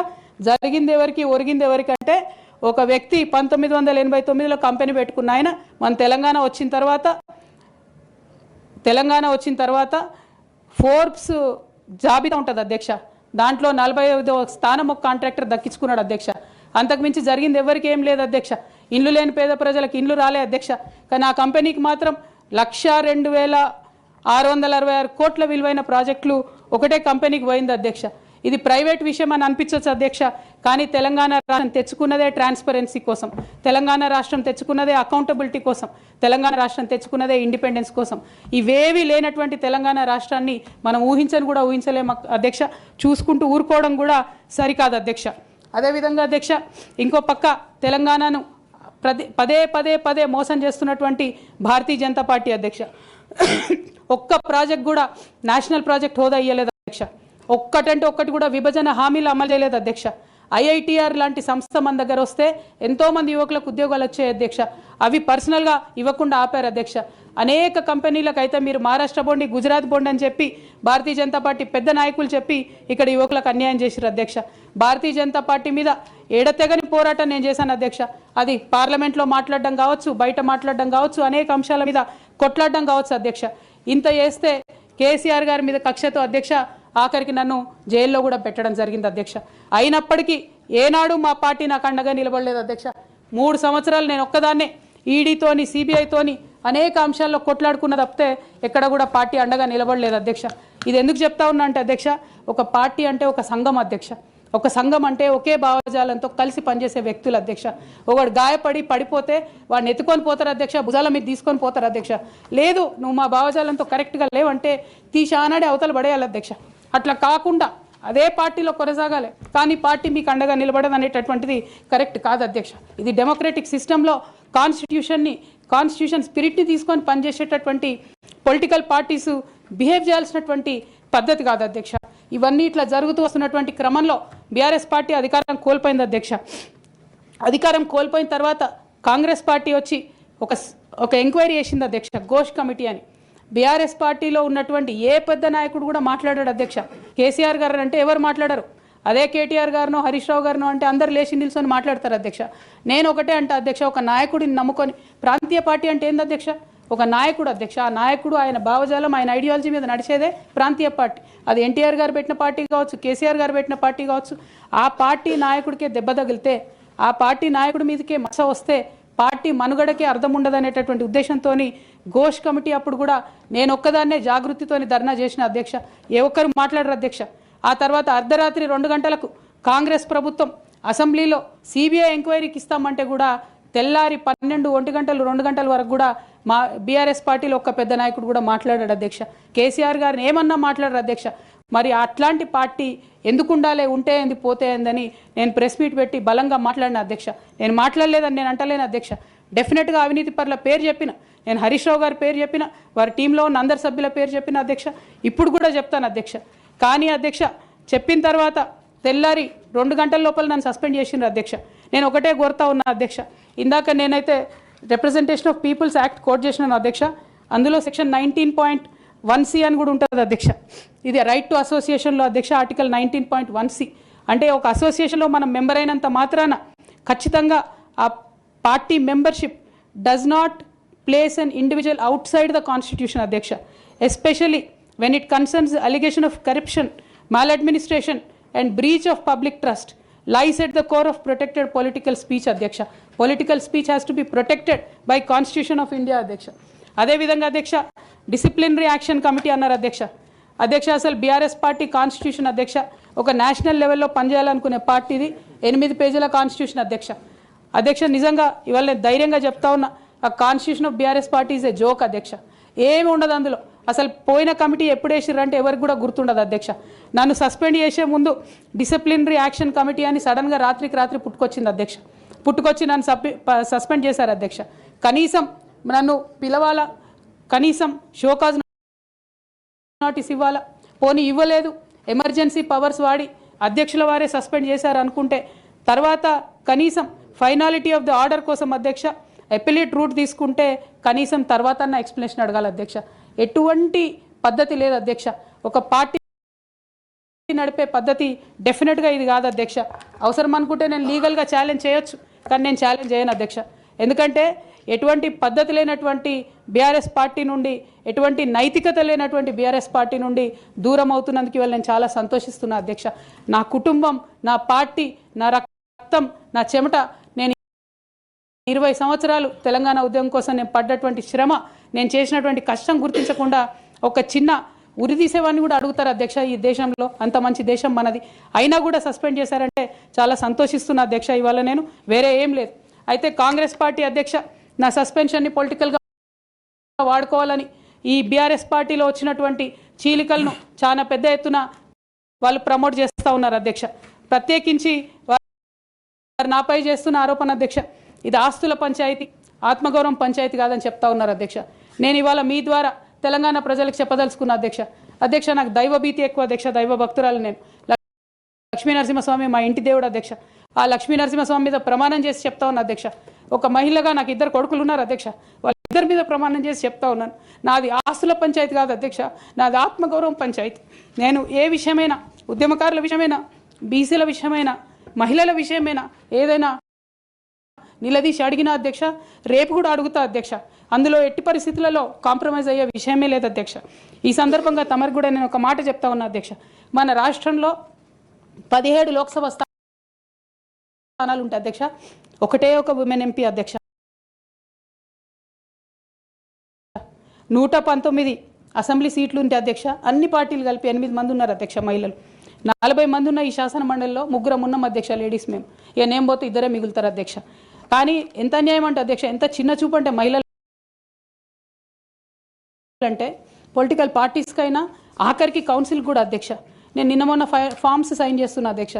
జరిగింది ఎవరికి, ఒరిగింది ఎవరికంటే ఒక వ్యక్తి 1989లో కంపెనీ పెట్టుకున్న ఆయన మన తెలంగాణ వచ్చిన తర్వాత ఫోర్బ్స్ జాబితా ఉంటుంది అధ్యక్ష. దాంట్లో 45వ స్థానం ఒక కాంట్రాక్టర్ దక్కించుకున్నాడు అధ్యక్ష. అంతకుమించి జరిగింది ఎవరికి ఏం లేదు అధ్యక్ష. ఇండ్లు లేని పేద ప్రజలకు ఇండ్లు రాలే అధ్యక్ష. కానీ ఆ కంపెనీకి మాత్రం 1,02,666 కోట్ల విలువైన ప్రాజెక్టులు ఒకటే కంపెనీకి పోయింది అధ్యక్ష. ఇది ప్రైవేట్ విషయం అని అనిపించవచ్చు అధ్యక్ష. కానీ తెలంగాణ రాష్ట్రం తెచ్చుకున్నదే ట్రాన్స్పరెన్సీ కోసం, తెలంగాణ రాష్ట్రం తెచ్చుకున్నదే అకౌంటబిలిటీ కోసం, తెలంగాణ రాష్ట్రం తెచ్చుకున్నదే ఇండిపెండెన్స్ కోసం. ఇవేవి లేనటువంటి తెలంగాణ రాష్ట్రాన్ని మనం ఊహించని కూడా ఊహించలేము అధ్యక్ష. చూసుకుంటూ ఊరుకోవడం కూడా సరికాదు అధ్యక్ష. అదేవిధంగా అధ్యక్ష ఇంకో పక్క తెలంగాణను పదే మోసం చేస్తున్నటువంటి భారతీయ జనతా పార్టీ అధ్యక్ష ఒక్క ప్రాజెక్ట్ కూడా నేషనల్ ప్రాజెక్ట్ హోదా ఇయ్యలేదు అధ్యక్ష. ఒక్కటంటే ఒక్కటి కూడా విభజన హామీలు అమలు చేయలేదు అధ్యక్ష. ఐఐటిఆర్ లాంటి సంస్థ మన దగ్గర వస్తే ఎంతోమంది యువకులకు ఉద్యోగాలు వచ్చాయి అధ్యక్ష. అవి పర్సనల్గా ఇవ్వకుండా ఆపారు అధ్యక్ష. అనేక కంపెనీలకు అయితే మీరు మహారాష్ట్ర బోండి, గుజరాత్ బోండి అని చెప్పి భారతీయ జనతా పార్టీ పెద్ద నాయకులు చెప్పి ఇక్కడ యువకులకు అన్యాయం చేశారు అధ్యక్ష. భారతీయ జనతా పార్టీ మీద ఎడతెగని పోరాటం నేను చేశాను అధ్యక్ష. అది పార్లమెంట్లో మాట్లాడడం కావచ్చు, బయట మాట్లాడడం కావచ్చు, అనేక అంశాల మీద కొట్లాడడం కావచ్చు అధ్యక్ష. ఇంత చేస్తే కేసీఆర్ గారి మీద కక్షతో అధ్యక్ష ఆఖరికి నన్ను జైల్లో కూడా పెట్టడం జరిగింది అధ్యక్ష. అయినప్పటికీ ఏనాడు మా పార్టీ నాకు అండగా నిలబడలేదు అధ్యక్ష. 3 సంవత్సరాలు నేను ఒక్కదాన్నే ఈడీతోని, సిబిఐతోని అనేక అంశాల్లో కొట్లాడుకున్న తప్పితే ఎక్కడ కూడా పార్టీ అండగా నిలబడలేదు అధ్యక్ష. ఇది ఎందుకు చెప్తా ఉన్నా అంటే అధ్యక్ష, ఒక పార్టీ అంటే ఒక సంఘం అధ్యక్ష. ఒక సంఘం అంటే ఒకే భావజాలంతో కలిసి పనిచేసే వ్యక్తులు అధ్యక్ష. ఒకడు గాయపడి పడిపోతే వాడిని ఎత్తుకొని పోతారు అధ్యక్ష, భుజాల మీద తీసుకొని పోతారు అధ్యక్ష. లేదు నువ్వు మా భావజాలంతో కరెక్ట్గా లేవంటే తీశానాడే అవతల పడేయాలి అధ్యక్ష. అట్లా కాకుండా అదే పార్టీలో కొనసాగాలి, కానీ పార్టీ మీకు అండగా నిలబడదు అనేటటువంటిది కరెక్ట్ కాదు అధ్యక్ష. ఇది డెమోక్రటిక్ సిస్టంలో కాన్స్టిట్యూషన్ స్పిరిట్ని తీసుకొని పనిచేసేటటువంటి పొలిటికల్ పార్టీస్ బిహేవ్ చేయాల్సినటువంటి పద్ధతి కాదు అధ్యక్ష. ఇవన్నీ ఇట్లా జరుగుతూ వస్తున్నటువంటి క్రమంలో బీఆర్ఎస్ పార్టీ అధికారం కోల్పోయింది అధ్యక్ష. అధికారం కోల్పోయిన తర్వాత కాంగ్రెస్ పార్టీ వచ్చి ఒక ఎంక్వైరీ చేసింది అధ్యక్ష, ఘోష్ కమిటీ అని. బీఆర్ఎస్ పార్టీలో ఉన్నటువంటి ఏ పెద్ద నాయకుడు కూడా మాట్లాడాడు అధ్యక్ష. కేసీఆర్ గారు అంటే ఎవరు మాట్లాడారు, అదే కేటీఆర్ గారినో హరీష్ రావు గారినో అంటే అందరు లేచి నిల్చొని మాట్లాడతారు అధ్యక్ష. నేను ఒకటే అంటే అధ్యక్ష, ఒక నాయకుడిని నమ్ముకొని ప్రాంతీయ పార్టీ అంటే ఏంది అధ్యక్ష, ఒక నాయకుడు అధ్యక్ష. ఆ నాయకుడు ఆయన భావజాలం ఆయన ఐడియాలజీ మీద నడిచేదే ప్రాంతీయ పార్టీ. అది ఎన్టీఆర్ గారు పెట్టిన పార్టీ కావచ్చు, కేసీఆర్ గారు పెట్టిన పార్టీ కావచ్చు. ఆ పార్టీ నాయకుడికే దెబ్బ తగిలితే, ఆ పార్టీ నాయకుడి మీదకే మచ్చ వస్తే పార్టీ మనుగడకే అర్థం ఉండదనేటటువంటి ఉద్దేశంతో ఘోష్ కమిటీ అప్పుడు కూడా నేను ఒక్కదాన్నే జాగృతితోని ధర్నా చేసిన అధ్యక్ష. ఏ ఒక్కరు మాట్లాడరు అధ్యక్ష. ఆ తర్వాత అర్ధరాత్రి 2 గంటలకు కాంగ్రెస్ ప్రభుత్వం అసెంబ్లీలో సిబిఐ ఎంక్వైరీకి ఇస్తామంటే కూడా తెల్లారి 12, 1 గంటలు 2 గంటల వరకు కూడా మా బీఆర్ఎస్ పార్టీలో ఒక్క పెద్ద నాయకుడు కూడా మాట్లాడాడు అధ్యక్ష. కేసీఆర్ గారిని ఏమన్నా మాట్లాడారు అధ్యక్ష. మరి అట్లాంటి పార్టీ ఎందుకు ఉండాలి, ఉంటే ఏంది పోతే ఏందని నేను ప్రెస్ మీట్ పెట్టి బలంగా మాట్లాడిన అధ్యక్ష. నేను మాట్లాడలేదని నేను అంటలేను అధ్యక్ష. డెఫినెట్గా అవినీతి పరుల పేరు చెప్పిన, నేను హరీష్ రావు గారి పేరు చెప్పిన, వారి టీంలో ఉన్న అందరి సభ్యుల పేరు చెప్పిన అధ్యక్ష. ఇప్పుడు కూడా చెప్తాను అధ్యక్ష. కానీ అధ్యక్ష చెప్పిన తర్వాత తెల్లారి 2 గంటల లోపల నన్ను సస్పెండ్ చేసిండ్రు అధ్యక్ష. నేను ఒకటే కోరుతా ఉన్నా అధ్యక్ష, ఇందాక నేనైతే representation of peoples act quote చేసినాను అధ్యక్ష. అందులో సెక్షన్ 19.1C అని కూడా ఉంటుంది అధ్యక్ష. ఇది రైట్ టు అసోసియేషన్లో అధ్యక్ష ఆర్టికల్ 19.1C అంటే ఒక అసోసియేషన్లో మనం మెంబర్ అయినంత మాత్రాన ఖచ్చితంగా ఆ party membership does not place an individual outside the constitution అధ్యక్ష. Especially when it concerns the allegation of corruption, maladministration and breach of public trust lies at the core of protected political speech adhyaksha. Political speech has to be protected by Constitution of India adhyaksha. అదే విధంగా అధ్యక్ష disciplinary action committee అన్నారు అధ్యక్ష. అధ్యక్ష అసలు BRS party constitution అధ్యక్ష ఒక national లెవెల్లో పనిచేయాలనుకునే పార్టీది 8 పేజీల కాన్స్టిట్యూషన్ అధ్యక్ష. అధ్యక్ష నిజంగా ఇవాళ నేను ధైర్యంగా చెప్తా ఉన్నా, ఆ constitution of BRS party is a joke అధ్యక్ష. ఏమి ఉండదు అందులో. అసలు పోయిన కమిటీ ఎప్పుడు వేసిర్రంటే ఎవరికి కూడా గుర్తుండదు అధ్యక్ష. నన్ను సస్పెండ్ చేసే ముందు డిసిప్లినరీ యాక్షన్ కమిటీ అని సడన్గా రాత్రికి రాత్రి పుట్టుకొచ్చింది అధ్యక్ష. పుట్టుకొచ్చి నన్ను సస్పెండ్ చేశారు అధ్యక్ష. కనీసం నన్ను పిలవాలా, కనీసం షోకాజ్ నోటీస్ ఇవ్వాలా, పోనీ ఇవ్వలేదు. ఎమర్జెన్సీ పవర్స్ వాడి అధ్యక్షుల వారే సస్పెండ్ చేశారు అనుకుంటే తర్వాత కనీసం ఫైనాలిటీ ఆఫ్ ది ఆర్డర్ కోసం అధ్యక్ష అపిలేట్ రూట్ తీసుకుంటే కనీసం తర్వాత ఎక్స్ప్లెనేషన్ అడగాలి అధ్యక్ష. ఎటువంటి పద్ధతి లేదు అధ్యక్ష. ఒక పార్టీ నడిపే పద్ధతి డెఫినెట్గా ఇది కాదు అధ్యక్ష. అవసరం అనుకుంటే నేను లీగల్గా ఛాలెంజ్ చేయొచ్చు, కానీ నేను ఛాలెంజ్ చేయను అధ్యక్ష. ఎందుకంటే ఎటువంటి పద్ధతి లేనటువంటి బీఆర్ఎస్ పార్టీ నుండి, ఎటువంటి నైతికత లేనటువంటి బీఆర్ఎస్ పార్టీ నుండి దూరం అవుతున్నందుకు ఇవాళ నేను చాలా సంతోషిస్తున్నా అధ్యక్ష. నా కుటుంబం, నా పార్టీ, నా రక్తం, నా చెమట, నేను 20 సంవత్సరాలు తెలంగాణ ఉద్యమం కోసం నేను పడ్డటువంటి శ్రమ, నేను చేసినటువంటి కష్టం గుర్తించకుండా ఒక చిన్న ఉరి తీసేవాడిని కూడా అడుగుతారు అధ్యక్ష. ఈ దేశంలో అంత మంచి దేశం మనది, అయినా కూడా సస్పెండ్ చేశారంటే చాలా సంతోషిస్తున్నా అధ్యక్ష. ఇవాళ నేను వేరే ఏం లేదు. అయితే కాంగ్రెస్ పార్టీ అధ్యక్ష నా సస్పెన్షన్ని పొలిటికల్గా వాడుకోవాలని ఈ బీఆర్ఎస్ పార్టీలో వచ్చినటువంటి చీలికలను చాలా పెద్ద ఎత్తున వాళ్ళు ప్రమోట్ చేస్తూ ఉన్నారు అధ్యక్ష. ప్రత్యేకించి వారు నాపై చేస్తున్న ఆరోపణ అధ్యక్ష, ఇది ఆస్తుల పంచాయతీ, ఆత్మగౌరవం పంచాయతీ కాదని చెప్తా ఉన్నారు అధ్యక్ష. నేను ఇవాళ మీ ద్వారా తెలంగాణ ప్రజలకు చెప్పదలుచుకున్న అధ్యక్ష నాకు దైవభీతి ఎక్కువ అధ్యక్ష, దైవ భక్తురాలు నేను. లక్ష్మీ నరసింహస్వామి మా ఇంటి దేవుడు అధ్యక్ష. ఆ లక్ష్మీ నరసింహస్వామి మీద ప్రమాణం చేసి చెప్తా ఉన్నా అధ్యక్ష. ఒక మహిళగా నాకు 2 కొడుకులు ఉన్నారు అధ్యక్ష, వాళ్ళిద్దరి మీద ప్రమాణం చేసి చెప్తా ఉన్నాను, నాది ఆస్తుల పంచాయతీ కాదు అధ్యక్ష, నాది ఆత్మగౌరవం పంచాయతీ. నేను ఏ విషయమైనా, ఉద్యమకారుల విషయమైనా, బీసీల విషయమైనా, మహిళల విషయమైనా ఏదైనా నిలదీసి అడిగిన అధ్యక్ష, రేపు కూడా అడుగుతా అధ్యక్ష. అందులో ఎట్టి పరిస్థితులలో కాంప్రమైజ్ అయ్యే విషయమే లేదు అధ్యక్ష. ఈ సందర్భంగా తమరికి కూడా నేను ఒక మాట చెప్తా ఉన్నా అధ్యక్ష. మన రాష్ట్రంలో 17 లోక్సభ స్థానాలు ఉంటాయి అధ్యక్ష, ఒకటే ఒక ఉమెన్ ఎంపీ అధ్యక్ష. 119 అసెంబ్లీ సీట్లు ఉంటాయి అధ్యక్ష. అన్ని పార్టీలు కలిపి 8 మంది ఉన్నారు అధ్యక్ష మహిళలు. 40 మంది ఉన్న ఈ శాసన మండలిలో ముగ్గురం ఉన్నాం అధ్యక్ష, లేడీస్ మేము. ఇక నేను పోతే ఇద్దరే మిగులుతారు అధ్యక్ష. కానీ ఎంత అన్యాయం అంటే అధ్యక్ష, ఎంత చిన్న చూపు అంటే మహిళలు అంటే పొలిటికల్ పార్టీస్కైనా ఆఖరికి కౌన్సిల్ కూడా అధ్యక్ష. నేను నిన్న మొన్న ఫామ్స్ సైన్ చేస్తున్నా అధ్యక్ష,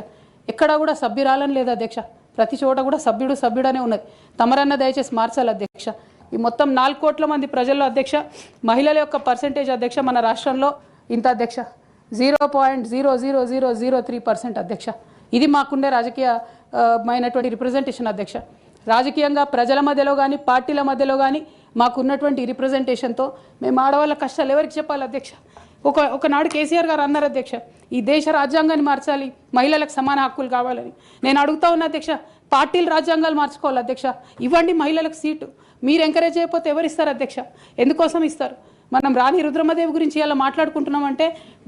ఎక్కడా కూడా సభ్యురాలని లేదు అధ్యక్ష. ప్రతి చోట కూడా సభ్యుడనే ఉన్నది. తమరన్న దయచేసి మార్చాలి అధ్యక్ష. ఈ మొత్తం 4 కోట్ల మంది ప్రజల్లో అధ్యక్ష మహిళల యొక్క పర్సెంటేజ్ అధ్యక్ష మన రాష్ట్రంలో ఇంత అధ్యక్ష 0.00003% అధ్యక్ష. ఇది మాకుండే రాజకీయమైనటువంటి రిప్రజెంటేషన్ అధ్యక్ష. రాజకీయంగా ప్రజల మధ్యలో కానీ పార్టీల మధ్యలో కానీ మాకున్నటువంటి రిప్రజెంటేషన్తో మేము ఆడవాళ్ళ కష్టాలు ఎవరికి చెప్పాలి అధ్యక్ష? ఒకనాడు కేసీఆర్ గారు అన్నారు అధ్యక్ష, ఈ దేశ రాజ్యాంగాన్ని మార్చాలి, మహిళలకు సమాన హక్కులు కావాలని. నేను అడుగుతా ఉన్నా అధ్యక్ష, పార్టీలు రాజ్యాంగాలు మార్చుకోవాలి అధ్యక్ష. ఇవ్వండి మహిళలకు సీటు. మీరు ఎంకరేజ్ చేయకపోతే ఎవరు ఇస్తారు అధ్యక్ష? ఎందుకోసం ఇస్తారు? మనం రాణి రుద్రమదేవి గురించి ఇలా మాట్లాడుకుంటున్నామంటే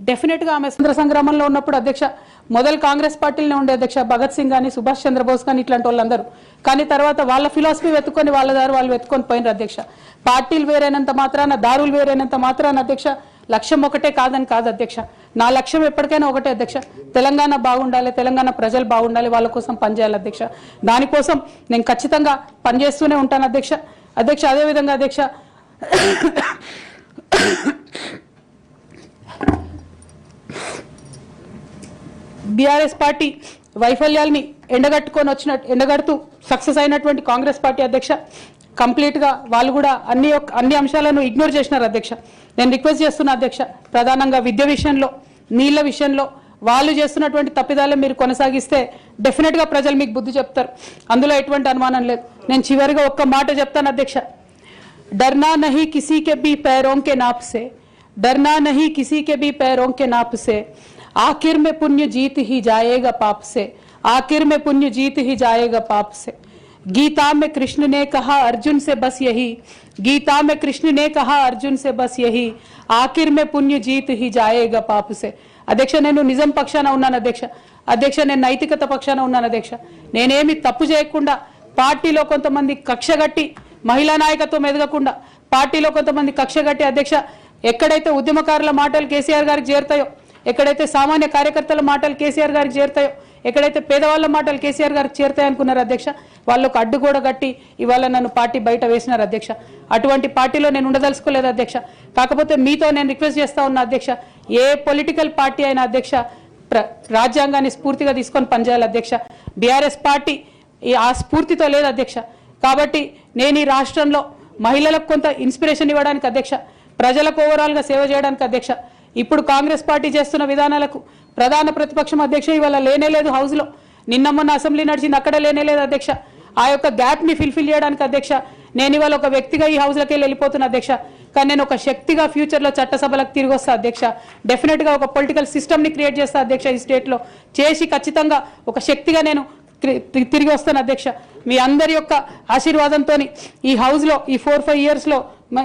డెఫినెట్గా ఆమె స్వతంత్ర సంగ్రామంలో ఉన్నప్పుడు అధ్యక్ష మొదలు కాంగ్రెస్ పార్టీలోనే ఉండే అధ్యక్ష. భగత్ సింగ్ కానీ సుభాష్ చంద్రబోస్ కానీ ఇట్లాంటి వాళ్ళందరూ. కానీ తర్వాత వాళ్ళ ఫిలాసఫీ వెతుక్కొని వాళ్ళ దారి వాళ్ళు వెతుక్కొని పోయినారు అధ్యక్ష. పార్టీలు వేరైనంత మాత్రాన, దారులు వేరైనంత మాత్రాన అధ్యక్ష లక్ష్యం ఒకటే కాదని కాదు అధ్యక్ష. నా లక్ష్యం ఎప్పటికైనా ఒకటే అధ్యక్ష, తెలంగాణ బాగుండాలి, తెలంగాణ ప్రజలు బాగుండాలి, వాళ్ళ కోసం పనిచేయాలి అధ్యక్ష. దానికోసం నేను ఖచ్చితంగా పనిచేస్తూనే ఉంటాను అధ్యక్ష. అదేవిధంగా అధ్యక్ష బీఆర్ఎస్ పార్టీ వైఫల్యాల్ని ఎండగడుతూ సక్సెస్ అయినటువంటి కాంగ్రెస్ పార్టీ అధ్యక్ష కంప్లీట్గా వాళ్ళు కూడా అన్ని అంశాలను ఇగ్నోర్ చేసినారు అధ్యక్ష. నేను రిక్వెస్ట్ చేస్తున్నా అధ్యక్ష, ప్రధానంగా విద్య విషయంలో, నీళ్ల విషయంలో వాళ్ళు చేస్తున్నటువంటి తప్పిదాలే మీరు కొనసాగిస్తే డెఫినెట్గా ప్రజలు మీకు బుద్ధి చెప్తారు, అందులో ఎటువంటి అనుమానం లేదు. నేను చివరిగా ఒక్క మాట చెప్తాను అధ్యక్ష, डरना नहीं किसी के भी पैरों के नाप से, डरना नहीं किसी के भी पैरों के नाप से, आखिर में पुण्य जीत ही जाएगा पाप से, आखिर में पुण्य जीत ही जाएगा पाप से. गीता में कृष्ण ने कहा अर्जुन से बस यही, गीता में कृष्ण ने कहा अर्जुन से बस यही, आखिर में पुण्य जीत ही जाएगा पाप से. అధ్యక్ష నేను నిజం పక్షాన ఉన్నాను అధ్యక్ష నేను నైతికత పక్షాన ఉన్నాను అధ్యక్ష. నేనేమి తప్పు చేయకుండా పార్టీలో కొంతమంది కక్షగట్టి మహిళా నాయకత్వం ఎదగకుండా పార్టీలో కొంతమంది కక్షగట్టి అధ్యక్ష ఎక్కడైతే ఉద్యమకారుల మాటలు కేసీఆర్ గారికి చేరుతాయో, ఎక్కడైతే సామాన్య కార్యకర్తల మాటలు కేసీఆర్ గారికి చేరుతాయో, ఎక్కడైతే పేదవాళ్ళ మాటలు కేసీఆర్ గారికి చేరుతాయి అనుకున్నారు అధ్యక్ష, వాళ్ళకు అడ్డుగోడ గట్టి ఇవాళ నన్ను పార్టీ బయట వేసినారు అధ్యక్ష. అటువంటి పార్టీలో నేను ఉండదలుచుకోలేదు అధ్యక్ష. కాకపోతే మీతో నేను రిక్వెస్ట్ చేస్తా ఉన్నా అధ్యక్ష, ఏ పొలిటికల్ పార్టీ అయినా అధ్యక్ష రాజ్యాంగాన్ని స్ఫూర్తిగా తీసుకొని పనిచేయాలి అధ్యక్ష. బీఆర్ఎస్ పార్టీ ఆ స్ఫూర్తితో లేదు అధ్యక్ష. కాబట్టి నేను ఈ రాష్ట్రంలో మహిళలకు కొంత ఇన్స్పిరేషన్ ఇవ్వడానికి అధ్యక్ష, ప్రజలకు ఓవరాల్గా సేవ చేయడానికి అధ్యక్ష, ఇప్పుడు కాంగ్రెస్ పార్టీ చేస్తున్న విధానాలకు ప్రధాన ప్రతిపక్షం అధ్యక్ష ఇవాళ లేనేలేదు హౌస్లో. నిన్న మొన్న అసెంబ్లీ నడిచింది, అక్కడ లేనేలేదు అధ్యక్ష. ఆ యొక్క గ్యాప్ని ఫిల్ఫిల్ చేయడానికి అధ్యక్ష నేను ఇవాళ ఒక వ్యక్తిగా ఈ హౌస్లోకి వెళ్ళిపోతున్నా అధ్యక్ష. కానీ నేను ఒక శక్తిగా ఫ్యూచర్లో చట్టసభలకు తిరిగి వస్తా అధ్యక్ష. డెఫినెట్గా ఒక పొలిటికల్ సిస్టమ్ని క్రియేట్ చేస్తా అధ్యక్ష ఈ స్టేట్లో. చేసి ఖచ్చితంగా ఒక శక్తిగా నేను తిరిగి వస్తాను అధ్యక్ష. మీ అందరి యొక్క ఆశీర్వాదంతో ఈ హౌస్లో ఈ 4-5 ఇయర్స్లో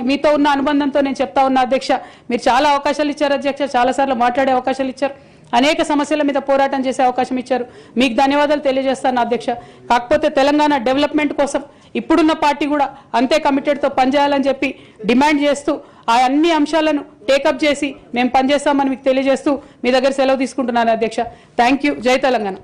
మీతో ఉన్న అనుబంధంతో నేను చెప్తా ఉన్నా అధ్యక్ష, మీరు చాలా అవకాశాలు ఇచ్చారు అధ్యక్ష, చాలాసార్లు మాట్లాడే అవకాశాలు ఇచ్చారు, అనేక సమస్యల మీద పోరాటం చేసే అవకాశం ఇచ్చారు. మీకు ధన్యవాదాలు తెలియజేస్తాను అధ్యక్ష. కాకపోతే తెలంగాణ డెవలప్మెంట్ కోసం ఇప్పుడున్న పార్టీ కూడా అంతే కమిటెడ్తో పనిచేయాలని చెప్పి డిమాండ్ చేస్తూ ఆ అన్ని అంశాలను టేకప్ చేసి మేము పనిచేస్తామని మీకు తెలియజేస్తూ మీ దగ్గర సెలవు తీసుకుంటున్నాను అధ్యక్ష. Thank you. జై తెలంగాణ.